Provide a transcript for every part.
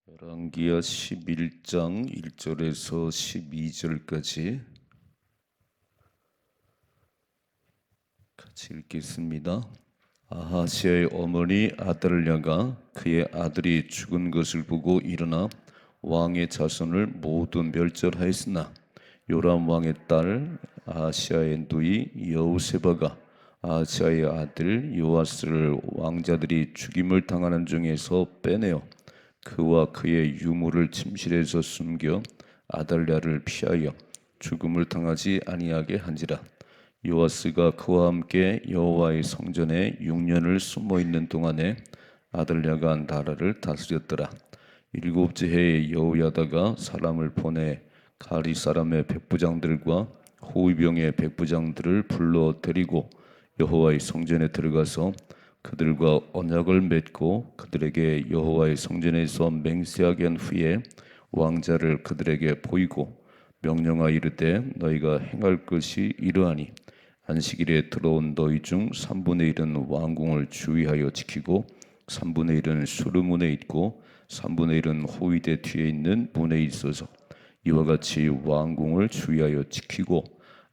열왕기하 11장 1절에서 12절까지 같이 읽겠습니다. 아하시아의 어머니 아달랴가 그의 아들이 죽은 것을 보고 일어나 왕의 자손을 모두 멸절하였으나 요람 왕의 딸 아하시아의 누이 여우세바가 아하시아의 아들 요아스를 왕자들이 죽임을 당하는 중에서 빼내어 그와 그의 유물을 침실에서 숨겨 아달랴를 피하여 죽음을 당하지 아니하게 한지라. 요아스가 그와 함께 여호와의 성전에 6년을 숨어 있는 동안에 아달랴가 나라를 다스렸더라. 7째 해에 여호야다가 사람을 보내 가리 사람의 백부장들과 호위병의 백부장들을 불러 데리고 여호와의 성전에 들어가서 그들과 언약을 맺고 그들에게 여호와의 성전에서 맹세하게 한 후에 왕자를 그들에게 보이고 명령하여 이르되 너희가 행할 것이 이러하니 안식일에 들어온 너희 중 3분의 1은 왕궁을 주의하여 지키고 3분의 1은 수르문에 있고 3분의 1은 호위대 뒤에 있는 문에 있어서 이와 같이 왕궁을 주의하여 지키고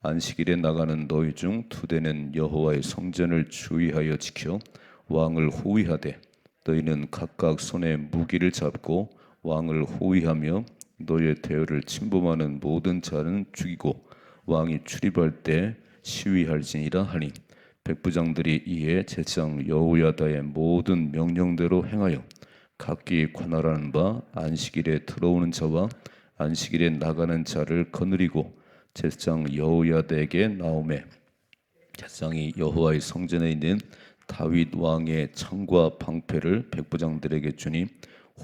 안식일에 나가는 너희 중 2대는 여호와의 성전을 주의하여 지켜 왕을 호위하되 너희는 각각 손에 무기를 잡고 왕을 호위하며 너희의 대열을 침범하는 모든 자는 죽이고 왕이 출입할 때 시위할지니라 하니 백부장들이 이에 제장 여호야다의 모든 명령대로 행하여 각기 관할하는 바 안식일에 들어오는 자와 안식일에 나가는 자를 거느리고 제장 여호야다에게 나오매 제장이 여호와의 성전에 있는 다윗 왕의 창과 방패를 백부장들에게 주니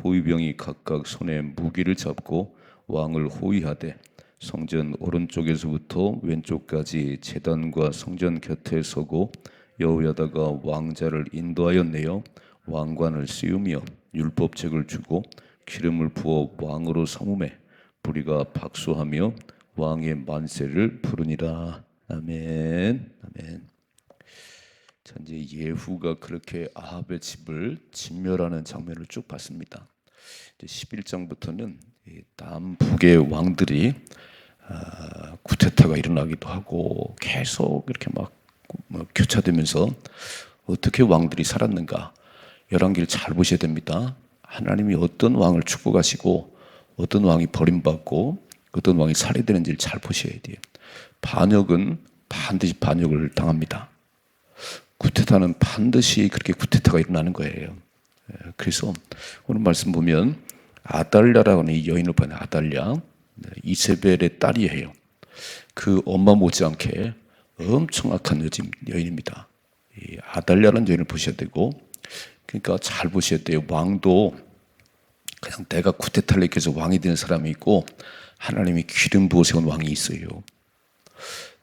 호위병이 각각 손에 무기를 잡고 왕을 호위하되 성전 오른쪽에서부터 왼쪽까지 제단과 성전 곁에 서고 여호야다가 왕자를 인도하여 내어 왕관을 씌우며 율법책을 주고 기름을 부어 왕으로 삼음에 무리가 박수하며 왕의 만세를 부르니라. 아멘. 아멘. 자, 이제 예후가 그렇게 아합의 집을 진멸하는 장면을 쭉 봤습니다. 11장부터는 남북의 왕들이 쿠데타가 일어나기도 하고 계속 이렇게 막 교차되면서 어떻게 왕들이 살았는가 열왕기를 잘 보셔야 됩니다. 하나님이 어떤 왕을 축복하시고 어떤 왕이 버림받고 어떤 왕이 살해되는지를 잘 보셔야 돼요. 반역은 반드시 반역을 당합니다. 쿠데타는 반드시 그렇게 쿠데타가 일어나는 거예요. 그래서 오늘 말씀 보면 아달랴라고 하는 이 여인을 보면 아달랴 이세벨의 딸이에요. 그 엄마 못지않게 엄청 악한 여인입니다. 이 아달랴라는 여인을 보셔야 되고, 그러니까 잘 보셔야 돼요. 왕도 그냥 내가 쿠데타를 일으켜서 왕이 되는 사람이 있고 하나님이 기름 부어 세운 왕이 있어요.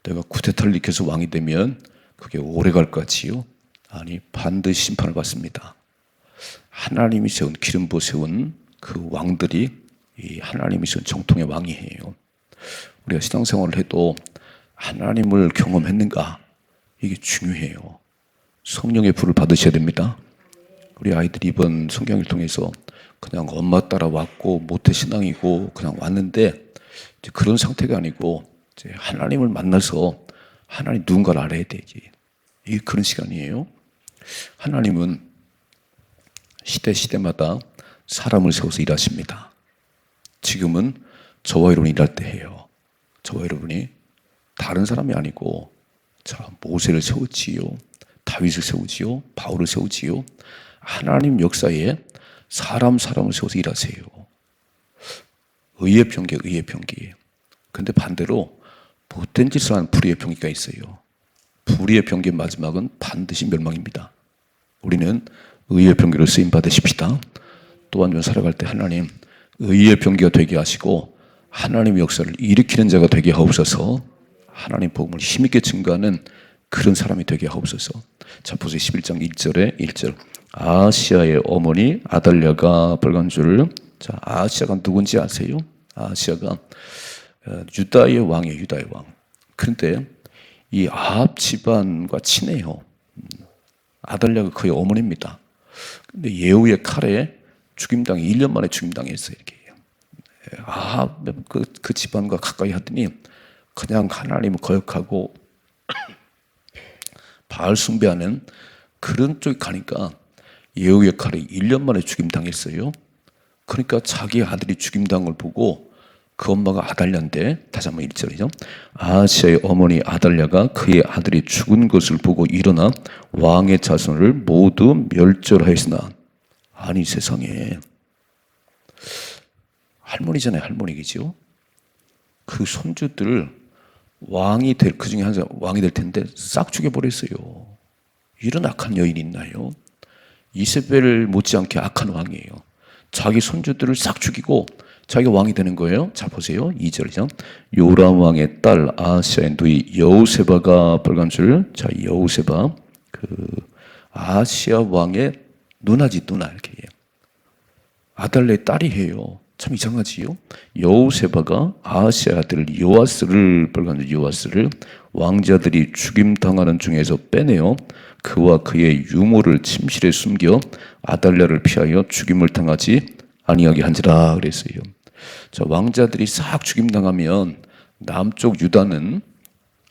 내가 쿠데타를 일으켜서 왕이 되면 그게 오래 갈 것 같지요? 아니, 반드시 심판을 받습니다. 하나님이 세운 기름 부어 세운 그 왕들이 이 하나님이 세운 정통의 왕이에요. 우리가 신앙생활을 해도 하나님을 경험했는가? 이게 중요해요. 성령의 불을 받으셔야 됩니다. 우리 아이들이 이번 성경을 통해서 그냥 엄마 따라 왔고 모태신앙이고 그냥 왔는데 이제 그런 상태가 아니고 이제 하나님을 만나서 하나님 누군가를 알아야 되지. 이게 그런 시간이에요. 하나님은 시대마다 사람을 세워서 일하십니다. 지금은 저와 여러분이 일할 때 해요. 저와 여러분이 다른 사람이 아니고 자, 모세를 세우지요. 다윗을 세우지요. 바울을 세우지요. 하나님 역사에 사람을 세워서 일하세요. 의의 병기, 의의 병기. 근데 반대로 못된 짓을 하는 불의의 병기가 있어요. 불의의 병기의 마지막은 반드시 멸망입니다. 우리는 의의 병기로 쓰임 받으십시다. 또한 살아갈 때 하나님 의의 병기가 되게 하시고 하나님의 역사를 일으키는 자가 되게 하옵소서. 하나님 복음을 힘있게 증거하는 그런 사람이 되게 하옵소서. 자, 보세요. 11장 1절에 1절. 아하시아의 어머니 아달랴가 빨간 줄. 자, 아하시아가 누군지 아세요? 아하시아가 유다의 왕이에요. 유다의 왕. 그런데 이 아합 집안과 친해요. 아달랴가 그의 어머니입니다. 근데 예후의 칼에 죽임당해 1년 만에 죽임당했어요. 이렇게. 그 집안과 가까이 하더니 그냥 하나님을 거역하고 바알 숭배하는 그런 쪽에 가니까 예후의 칼에 1년 만에 죽임당했어요. 그러니까 자기 아들이 죽임당한 걸 보고 그 엄마가 아달랴인데, 다시 한번 1절이죠. 아하시아의 어머니 아달랴가 그의 아들이 죽은 것을 보고 일어나 왕의 자손을 모두 멸절하였으나. 아니 세상에, 할머니잖아요. 할머니겠죠. 그 손주들 왕이 될, 그 중에 한 사람 왕이 될 텐데 싹 죽여버렸어요. 이런 악한 여인이 있나요? 이세벨 못지않게 악한 왕이에요. 자기 손주들을 싹 죽이고 자기가 왕이 되는 거예요. 자 보세요. 2절이죠. 요람 왕의 딸 아하시아의 누이 여우세바가 벌감줄. 자 여우세바, 그 아하시아 왕의 누나지, 누나. 이렇게 해요. 아달랴의 딸이에요. 참 이상하지요. 여우세바가 아하시아 아들 요아스를, 벌감줄 요아스를 왕자들이 죽임당하는 중에서 빼내어 그와 그의 유모를 침실에 숨겨 아달랴를 피하여 죽임을 당하지 아니하게 한지라 그랬어요. 자, 왕자들이 싹 죽임당하면 남쪽 유다는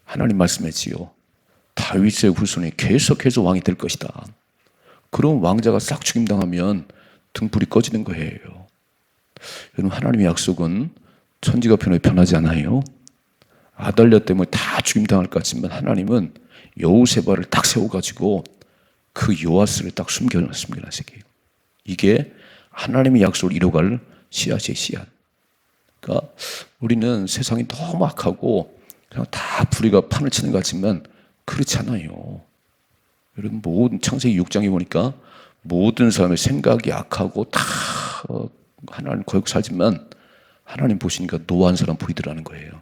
하나님 말씀했지요. 다윗의 후손이 계속해서 왕이 될 것이다. 그럼 왕자가 싹 죽임당하면 등불이 꺼지는 거예요. 여러분, 하나님의 약속은 천지가 변하지 않아요. 아달랴 때문에 다 죽임당할 것 같지만 하나님은 여우세바를 딱 세워가지고 그 요아스를 딱 숨겨놨어요. 이게 하나님의 약속을 이뤄갈 씨앗이에요, 씨앗. 그러니까 우리는 세상이 너무 악하고 그냥 다 불의가 판을 치는 것 같지만 그렇지 않아요. 여러분, 모든 창세기 6장에 보니까 모든 사람의 생각이 악하고 다 하나님 거역 살지만 하나님 보시니까 노아한 사람 보이더라는 거예요.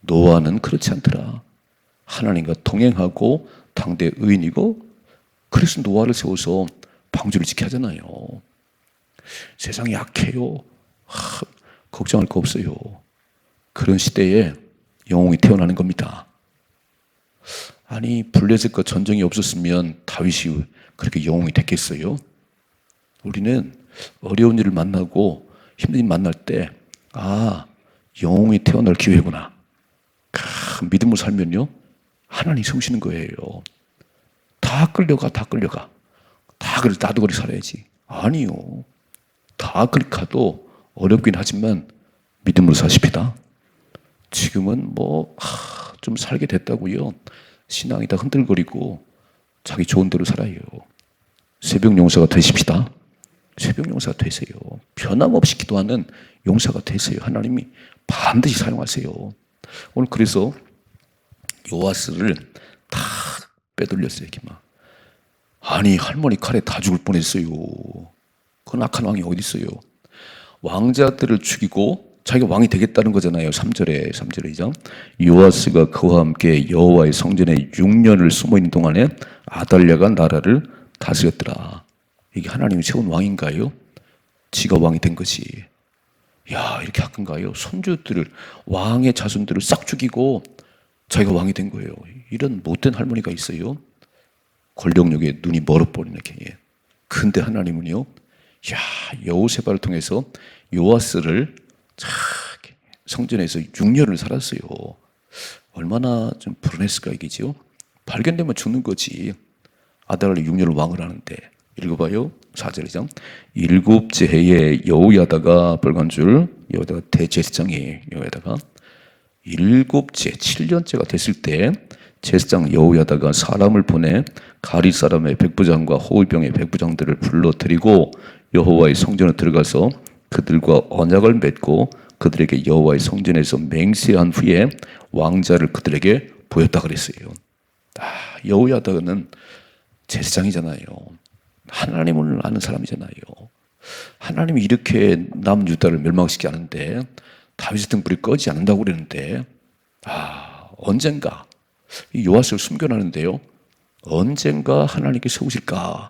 노아는 그렇지 않더라. 하나님과 동행하고 당대 의인이고, 그래서 노아를 세워서 방주를 지켜야 하잖아요. 세상이 약해요. 걱정할 거 없어요. 그런 시대에 영웅이 태어나는 겁니다. 아니, 블레셋과 전쟁이 없었으면 다윗이 그렇게 영웅이 됐겠어요? 우리는 어려운 일을 만나고 힘든 일 만날 때, 영웅이 태어날 기회구나. 믿음으로 살면요, 하나님 세우시는 거예요. 다 끌려가. 그래, 나도 그렇게 살아야지. 아니요. 다 그렇게 가도 어렵긴 하지만 믿음으로 사십시다. 지금은 좀 살게 됐다고요. 신앙이 다 흔들거리고 자기 좋은 대로 살아요. 새벽 용사가 되십시다. 새벽 용사가 되세요. 변함없이 기도하는 용사가 되세요. 하나님이 반드시 사용하세요. 오늘 그래서 요아스를 다 빼돌렸어요. 이렇게 막. 아니, 할머니 칼에 다 죽을 뻔했어요. 그건 악한 왕이 어디 있어요? 왕자들을 죽이고 자기가 왕이 되겠다는 거잖아요. 3절이죠. 요아스가 그와 함께 여호와의 성전에 6년을 숨어있는 동안에 아달랴가 나라를 다스렸더라. 이게 하나님이 세운 왕인가요? 지가 왕이 된 거지. 야, 이렇게 악한가요? 손주들을, 왕의 자손들을 싹 죽이고 자기가 왕이 된 거예요. 이런 못된 할머니가 있어요. 권력욕에 눈이 멀어버리는 게. 근데 하나님은요, 여우세바를 통해서 요아스를 성전에서 6년을 살았어요. 얼마나 좀 불안했을까 이게죠. 발견되면 죽는 거지. 아달랴 6년을 왕을 하는데. 읽어봐요. 4절이죠. 7째 해에 여호야다가 벌관줄, 여호야다가 대제사장이에요. 여호야다가 7째 7년째가 됐을 때 제사장 여호야다가 사람을 보내 가리 사람의 백부장과 호위병의 백부장들을 불러들이고 여호와의 성전에 들어가서 그들과 언약을 맺고 그들에게 여호와의 성전에서 맹세한 후에 왕자를 그들에게 보였다 그랬어요. 여호야다는 제사장이잖아요. 하나님을 아는 사람이잖아요. 하나님이 이렇게 남유다를 멸망시키지 않은데 다윗의 등불이 꺼지지 않는다고 그러는데, 언젠가 이 요아스를 숨겨놨는데요, 언젠가 하나님께 세우실까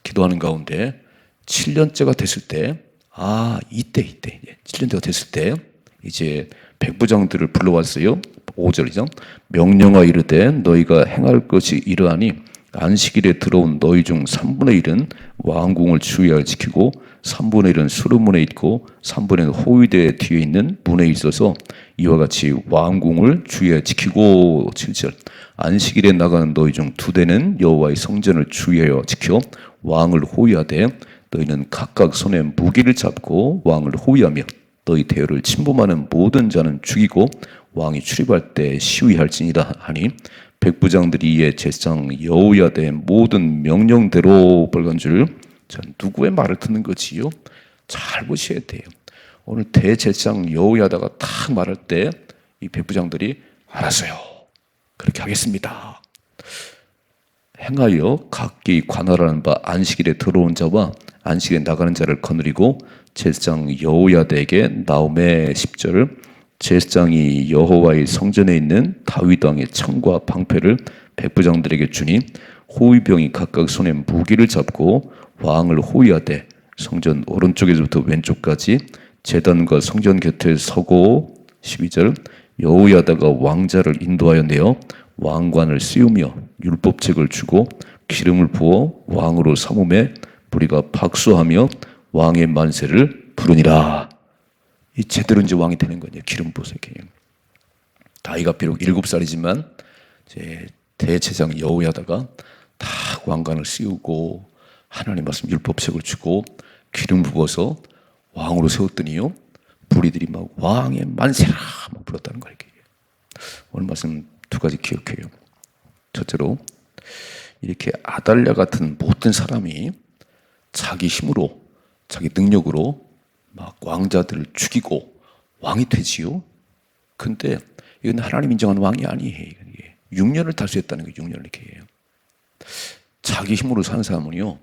기도하는 가운데 7년째가 됐을 때, 이때 7년째가 됐을 때 이제 백부장들을 불러왔어요. 5절이죠. 명령하 이르되 너희가 행할 것이 이러하니 안식일에 들어온 너희 중 3분의 1은 왕궁을 주의하여 지키고 3분의 1은 수르문에 있고 3분의 1은 호위대 뒤에 있는 문에 있어서 이와 같이 왕궁을 주의하여 지키고 7절 안식일에 나가는 너희 중 2대는 여호와의 성전을 주의하여 지켜 왕을 호위하되 너희는 각각 손에 무기를 잡고 왕을 호위하며 너희 대열을 침범하는 모든 자는 죽이고 왕이 출입할 때 시위할지니라 하니 백부장들이 이에 제사장 여호야다의 모든 명령대로 벌간 줄. 자, 누구의 말을 듣는 거지요? 잘 보셔야 돼요. 오늘 대제사장 여호야다가 딱 말할 때 이 백부장들이 알았어요. 그렇게 하겠습니다. 행하여 각기 관할하는 바 안식일에 들어온 자와 안식일에 나가는 자를 거느리고 제사장 여호야다에게 나오매 10절 제사장이 여호와의 성전에 있는 다윗 왕의 창과 방패를 백부장들에게 주니 호위병이 각각 손에 무기를 잡고 왕을 호위하되 성전 오른쪽에서부터 왼쪽까지 제단과 성전 곁에 서고 12절 여호야다가 왕자를 인도하여 내어 왕관을 씌우며 율법책을 주고 기름을 부어 왕으로 삼음에 무리가 박수하며 왕의 만세를 부르니라. 이 제대로 이제 왕이 되는 거죠. 기름 부어서 이렇게. 다윗가 비록 7살이지만 이제 대제사장 여호야다가 다 왕관을 씌우고 하나님 말씀 율법책을 주고 기름 부어서 왕으로 세웠더니요. 부리들이 막 왕의 만세라 막 불렀다는 거예요. 오늘 말씀 2가지 기억해요. 첫째로 이렇게 아달랴 같은 모든 사람이 자기 힘으로 자기 능력으로 막 왕자들을 죽이고 왕이 되지요. 근데 이건 하나님 인정한 왕이 아니에요. 6년을 달수했다는 거예요. 6년을 이렇게 해요. 자기 힘으로 사는 사람은요.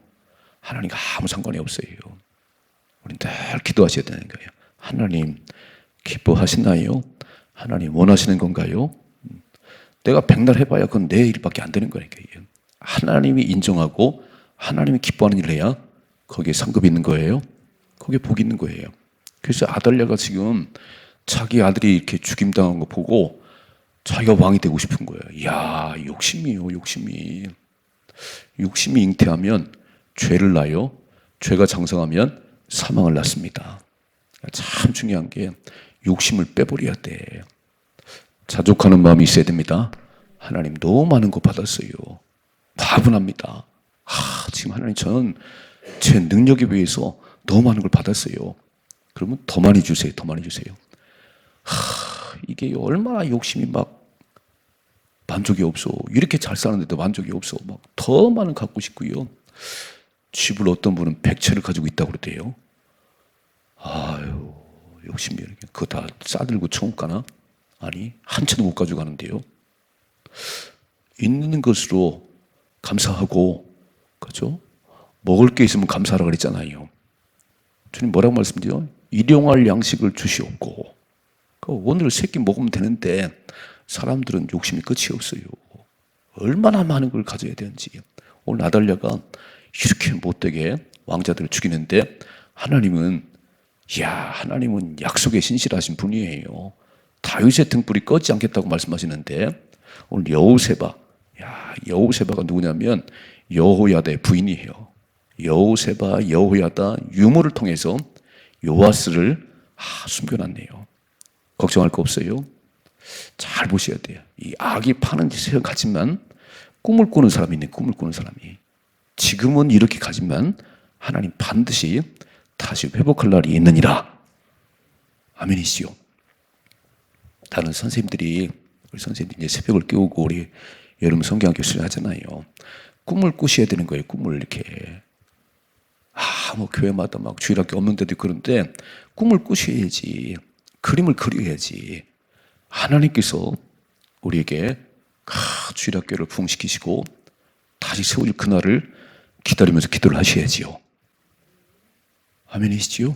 하나님과 아무 상관이 없어요. 우리는 늘 기도하셔야 되는 거예요. 하나님 기뻐하시나요? 하나님 원하시는 건가요? 내가 백날 해봐야 그건 내 일밖에 안 되는 거니까. 하나님이 인정하고 하나님이 기뻐하는 일을 해야 거기에 상급이 있는 거예요. 거기에 복이 있는 거예요. 그래서 아달랴가 지금 자기 아들이 이렇게 죽임당한 거 보고 자기가 왕이 되고 싶은 거예요. 이야, 욕심이요, 욕심이. 욕심이 잉태하면 죄를 낳아요. 죄가 장성하면 사망을 낳습니다. 참 중요한 게 욕심을 빼버려야 돼. 자족하는 마음이 있어야 됩니다. 하나님 너무 많은 거 받았어요. 화분합니다. 지금 하나님 저는 제 능력에 비해서 너무 많은 걸 받았어요. 그러면 더 많이 주세요. 더 많이 주세요. 이게 얼마나 욕심이 막 만족이 없어. 이렇게 잘 사는데도 만족이 없어. 막 더 많은 거 갖고 싶고요. 집을 어떤 분은 100채를 가지고 있다고 그러대요. 아유, 욕심이 이렇게 그거 다 싸들고 천국 가나? 아니, 한 채도 못 가져가는데요. 있는 것으로 감사하고, 그죠? 먹을 게 있으면 감사하라 그랬잖아요. 주님 뭐라고 말씀드려요? 일용할 양식을 주시옵고. 오늘 3끼 먹으면 되는데 사람들은 욕심이 끝이 없어요. 얼마나 많은 걸 가져야 되는지. 오늘 아달랴가 이렇게 못되게 왕자들을 죽이는데 하나님은 약속에 신실하신 분이에요. 다윗의 등불이 꺼지지 않겠다고 말씀하시는데 오늘 여호세바가 누구냐면 여호야다의 부인이에요. 여호야다 유모를 통해서 요아스를 숨겨놨네요. 걱정할 거 없어요. 잘 보셔야 돼요. 이 악이 파는 짓을 가지만 꿈을 꾸는 사람이 있네. 꿈을 꾸는 사람이. 지금은 이렇게 가지만 하나님 반드시 다시 회복할 날이 있느니라. 아멘이시요. 다른 선생님들이 우리 선생님들이 이제 새벽을 깨우고 우리 여름 성경학교 수련하잖아요. 꿈을 꾸셔야 되는 거예요. 꿈을 이렇게. 뭐 교회마다 막 주일학교 없는 데도 그런데 꿈을 꾸셔야지. 그림을 그려야지. 하나님께서 우리에게 주일학교를 부흥시키시고 다시 세울 그날을 기다리면서 기도를 하셔야지요. 아멘이시지요?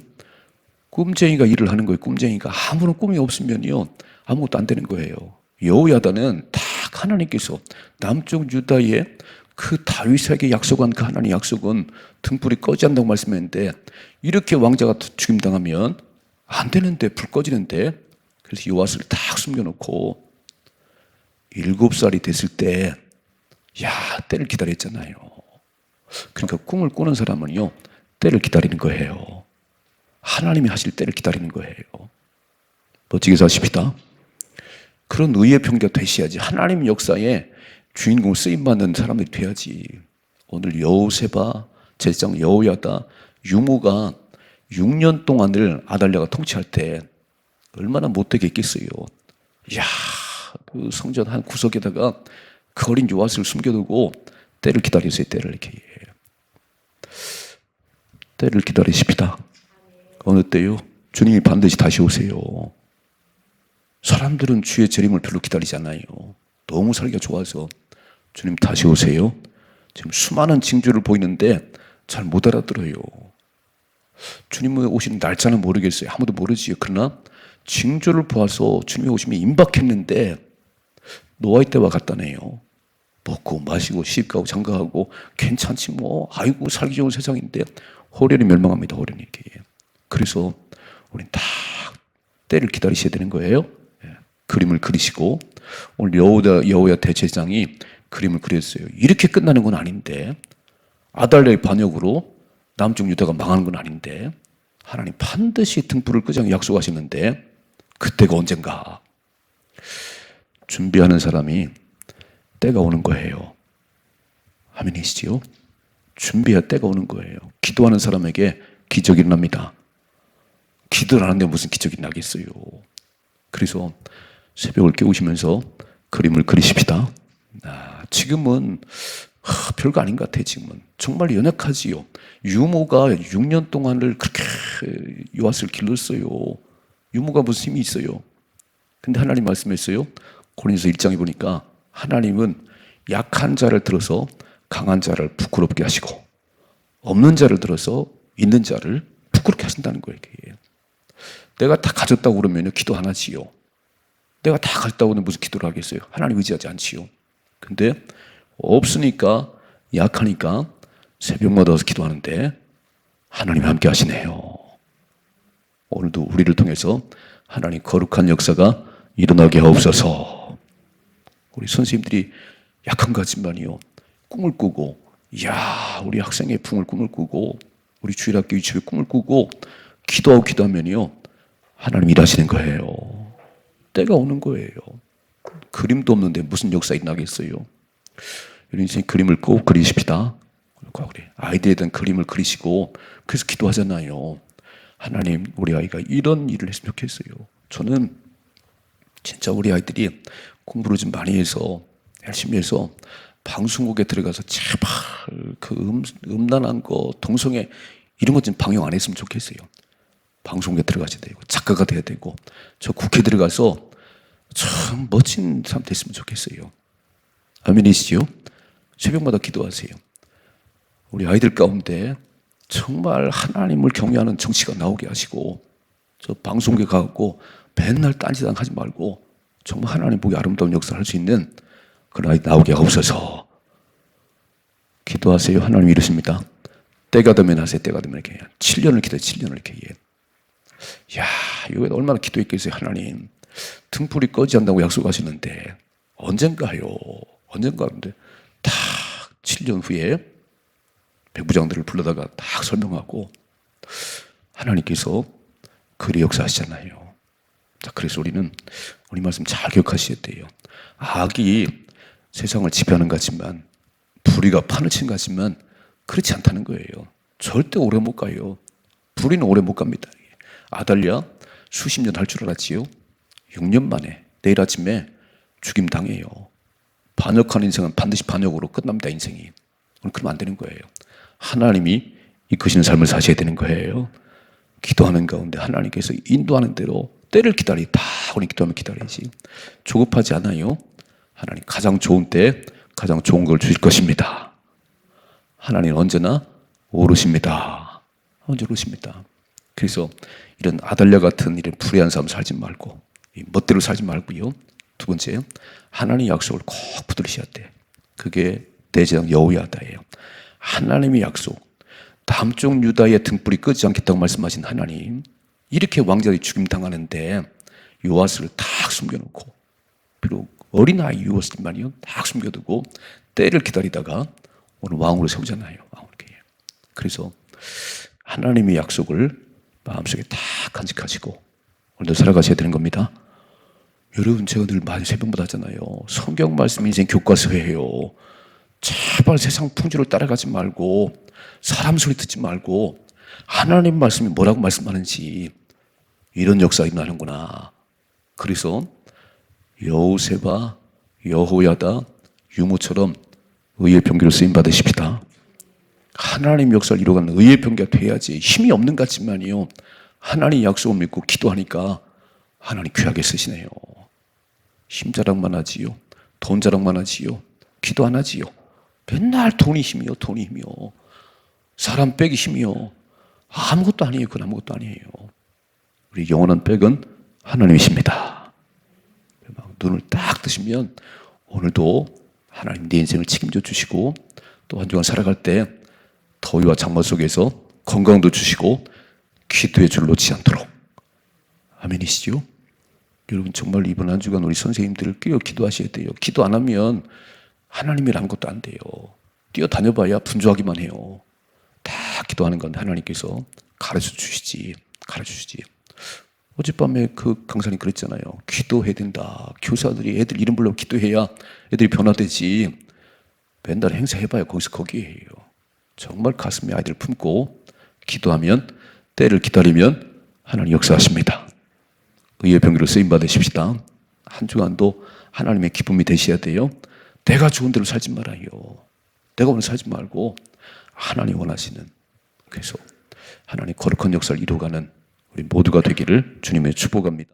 꿈쟁이가 일을 하는 거예요. 꿈쟁이가 아무런 꿈이 없으면요 아무것도 안 되는 거예요. 여호야다는 딱 하나님께서 남쪽 유다의 그 다윗에게 약속한 그 하나님의 약속은 등불이 꺼지지 않는다고 말씀했는데 이렇게 왕자가 죽임당하면 안 되는데 불 꺼지는데 그래서 요아스를 딱 숨겨놓고 7살이 됐을 때 때를 기다렸잖아요. 그러니까 꿈을 꾸는 사람은요 때를 기다리는 거예요. 하나님이 하실 때를 기다리는 거예요. 멋지게 사십시다. 그런 의의 병대가 되셔야지. 하나님 역사에 주인공 쓰임받는 사람들이 돼야지. 오늘 여호세바, 제사장 여호야다, 유모가 6년 동안을 아달랴가 통치할 때 얼마나 못되게 했겠어요. 이야, 그 성전 한 구석에다가 그 어린 요아스를 숨겨두고 때를 기다리세요. 때를 이렇게. 때를 기다리십시다. 어느 때요? 주님이 반드시 다시 오세요. 사람들은 주의 재림을 별로 기다리지 않아요. 너무 살기가 좋아서 주님 다시 오세요. 지금 수많은 징조를 보이는데 잘 못 알아들어요. 주님의 오시는 날짜는 모르겠어요. 아무도 모르지요. 그러나 징조를 보아서 주님이 오시면 임박했는데 노아의 때와 같다네요. 먹고 마시고 시집가고 장가가고 괜찮지 뭐. 아이고 살기 좋은 세상인데 호련히 멸망합니다. 호련히. 그래서 우리는 다 때를 기다리셔야 되는 거예요. 그림을 그리시고 오늘 여호야 대제사장이 그림을 그렸어요. 이렇게 끝나는 건 아닌데 아달랴의 반역으로 남쪽 유다가 망하는 건 아닌데 하나님 반드시 등불을 끄자고 약속하시는데 그때가 언젠가 준비하는 사람이 때가 오는 거예요. 아멘이시지요? 준비할 때가 오는 거예요. 기도하는 사람에게 기적이 일어납니다. 기도를 하는데 무슨 기적이 나겠어요. 그래서 새벽을 깨우시면서 그림을 그리십시다. 지금은 별거 아닌 것 같아요. 지금은 정말 연약하지요. 유모가 6년 동안을 그렇게 요아스를 길렀어요. 유모가 무슨 힘이 있어요. 근데 하나님 말씀했어요. 고린도서 1장에 보니까 하나님은 약한 자를 들어서 강한 자를 부끄럽게 하시고 없는 자를 들어서 있는 자를 부끄럽게 하신다는 거예요. 내가 다 가졌다고 그러면 기도 안 하지요. 내가 다 가졌다고 하면 무슨 기도를 하겠어요. 하나님 의지하지 않지요. 근데 없으니까 약하니까 새벽마다 와서 기도하는데 하나님 함께 하시네요. 오늘도 우리를 통해서 하나님 거룩한 역사가 일어나게 하옵소서. 우리 선생님들이 약한 것 같지만요 꿈을 꾸고 우리 학생의 꿈을 꾸고 우리 주일학교 유치부의 꿈을 꾸고 기도하고 기도하면요 하나님 일하시는 거예요. 때가 오는 거예요. 그림도 없는데 무슨 역사 일어나겠어요. 여러분 인생 그림을 꼭 그리십시다. 아이들에 대한 그림을 그리시고 그래서 기도하잖아요. 하나님 우리 아이가 이런 일을 했으면 좋겠어요. 저는 진짜 우리 아이들이 공부를 좀 많이 해서 열심히 해서 방송국에 들어가서 제발 그 음란한 거 동성애 이런 것 좀 방영 안 했으면 좋겠어요. 방송국에 들어가셔야 되고 작가가 돼야 되고 저 국회 들어가서 참 멋진 사람 됐으면 좋겠어요. 아멘이시죠? 새벽마다 기도하세요. 우리 아이들 가운데 정말 하나님을 경외하는 정치가 나오게 하시고 저 방송국에 가고 맨날 딴짓 하지 말고 정말 하나님 보기 아름다운 역사를 할 수 있는 그런 아이 나오게 하옵소서. 기도하세요. 하나님 이르십니다. 때가 되면 하세요. 때가 되면 이렇게 7년을 기도해. 7년을 이렇게. 이거 얼마나 기도했겠어요. 하나님 등불이 꺼지지 않는다고 약속하시는데 언젠가요. 언젠가 하는데 딱 7년 후에 백부장들을 불러다가 딱 설명하고 하나님께서 그리 역사하시잖아요. 자, 그래서 우리는 우리 말씀 잘 기억하셔야 돼요. 악이 세상을 지배하는 것 같지만 불의가 판을 치는 것 같지만 그렇지 않다는 거예요. 절대 오래 못 가요. 불의는 오래 못 갑니다. 아달랴 수십 년 할 줄 알았지요. 6년 만에 내일 아침에 죽임 당해요. 반역한 인생은 반드시 반역으로 끝납니다. 인생이. 그러면 안 되는 거예요. 하나님이 이끄시는 삶을 사셔야 되는 거예요. 기도하는 가운데 하나님께서 인도하는 대로 때를 기다리다. 우리 기도하면 기다리지. 조급하지 않아요. 하나님 가장 좋은 때 가장 좋은 걸 주실 것입니다. 하나님 언제나 오르십니다. 언제 오르십니다. 그래서 이런 아달랴 같은 이런 불의한 삶 살지 말고 멋대로 살지 말고요. 두 번째, 하나님의 약속을 꼭 붙들으셔야 돼. 그게 대제사장 여호야다예요. 하나님의 약속. 남쪽 유다의 등불이 끄지 않겠다고 말씀하신 하나님. 이렇게 왕자들이 죽임 당하는데 요아스를 딱 숨겨놓고 비록 어린아이 요아스만이요 딱 숨겨두고 때를 기다리다가 오늘 왕으로 세우잖아요. 그래서 하나님의 약속을 마음속에 다 간직하시고 오늘도 살아가셔야 되는 겁니다. 여러분, 제가 늘 많이 새벽마다 하잖아요. 성경 말씀 인생 교과서예요. 제발 세상 풍조를 따라가지 말고 사람 소리 듣지 말고 하나님 말씀이 뭐라고 말씀하는지, 이런 역사가 일어나는구나. 그래서 여호세바, 여호야다, 유모처럼 의의 병기로 쓰임 받으십시다. 하나님 역사를 이루어가는 의의 병기가 돼야지. 힘이 없는 것 같지만요, 하나님 약속을 믿고 기도하니까 하나님 귀하게 쓰시네요. 힘 자랑만 하지요, 돈 자랑만 하지요, 기도 안 하지요. 맨날 돈이 힘이요, 돈이 힘이요. 사람 백이 힘이요. 아무것도 아니에요. 그건 아무것도 아니에요. 우리 영원한 백은 하나님이십니다. 눈을 딱 뜨시면 오늘도 하나님 내 인생을 책임져 주시고, 또 한 주간 살아갈 때 더위와 장마 속에서 건강도 주시고 기도의 줄 놓지 않도록. 아멘이시죠? 여러분, 정말 이번 한 주간 우리 선생님들을 끼어 기도하셔야 돼요. 기도 안 하면 하나님이 아무것도 안 돼요. 뛰어다녀봐야 분주하기만 해요. 다 기도하는 건 하나님께서 가르쳐 주시지. 어젯밤에 그 강사님 그랬잖아요. 기도해야 된다. 교사들이 애들 이름 불러 기도해야 애들이 변화되지. 맨날 행사해봐야 거기에요. 정말 가슴에 아이들 품고 기도하면, 때를 기다리면 하나님 역사하십니다. 의의 병기로 쓰임 받으십시다. 한 주간도 하나님의 기쁨이 되셔야 돼요. 내가 좋은 대로 살지 말아요. 내가 오늘 살지 말고 하나님 원하시는, 그래서 하나님 거룩한 역사를 이루어가는 우리 모두가 되기를 주님의 축복합니다.